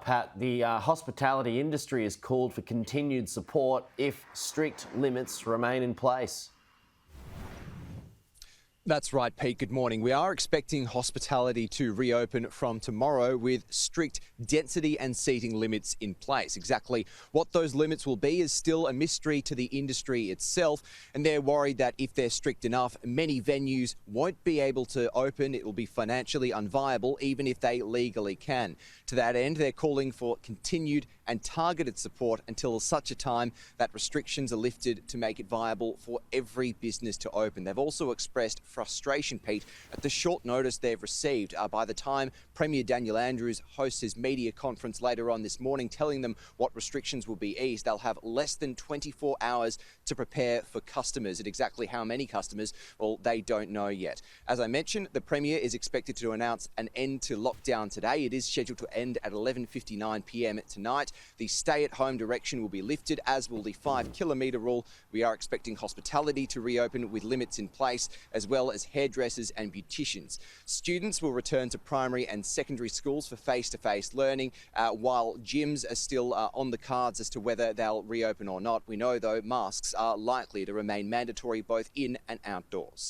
Pat, the hospitality industry has called for continued support if strict limits remain in place. That's right, Pete. Good morning. We are expecting hospitality to reopen from tomorrow with strict density and seating limits in place. Exactly what those limits will be is still a mystery to the industry itself, and they're worried that if they're strict enough, many venues won't be able to open. It will be financially unviable, even if they legally can. To that end, they're calling for continued and targeted support until such a time that restrictions are lifted to make it viable for every business to open. They've also expressed frustration, Pete, at the short notice they've received. By the time Premier Daniel Andrews hosts his media conference later on this morning, telling them what restrictions will be eased, they'll have less than 24 hours to prepare for customers. And exactly how many customers, well, they don't know yet. As I mentioned, the Premier is expected to announce an end to lockdown today. It is scheduled to end at 11:59 p.m. tonight. The stay-at-home direction will be lifted, as will the 5-kilometre rule. We are expecting hospitality to reopen with limits in place, as well as hairdressers and beauticians. Students will return to primary and secondary schools for face-to-face learning, while gyms are still on the cards as to whether they'll reopen or not. We know, though, masks are likely to remain mandatory both in and outdoors.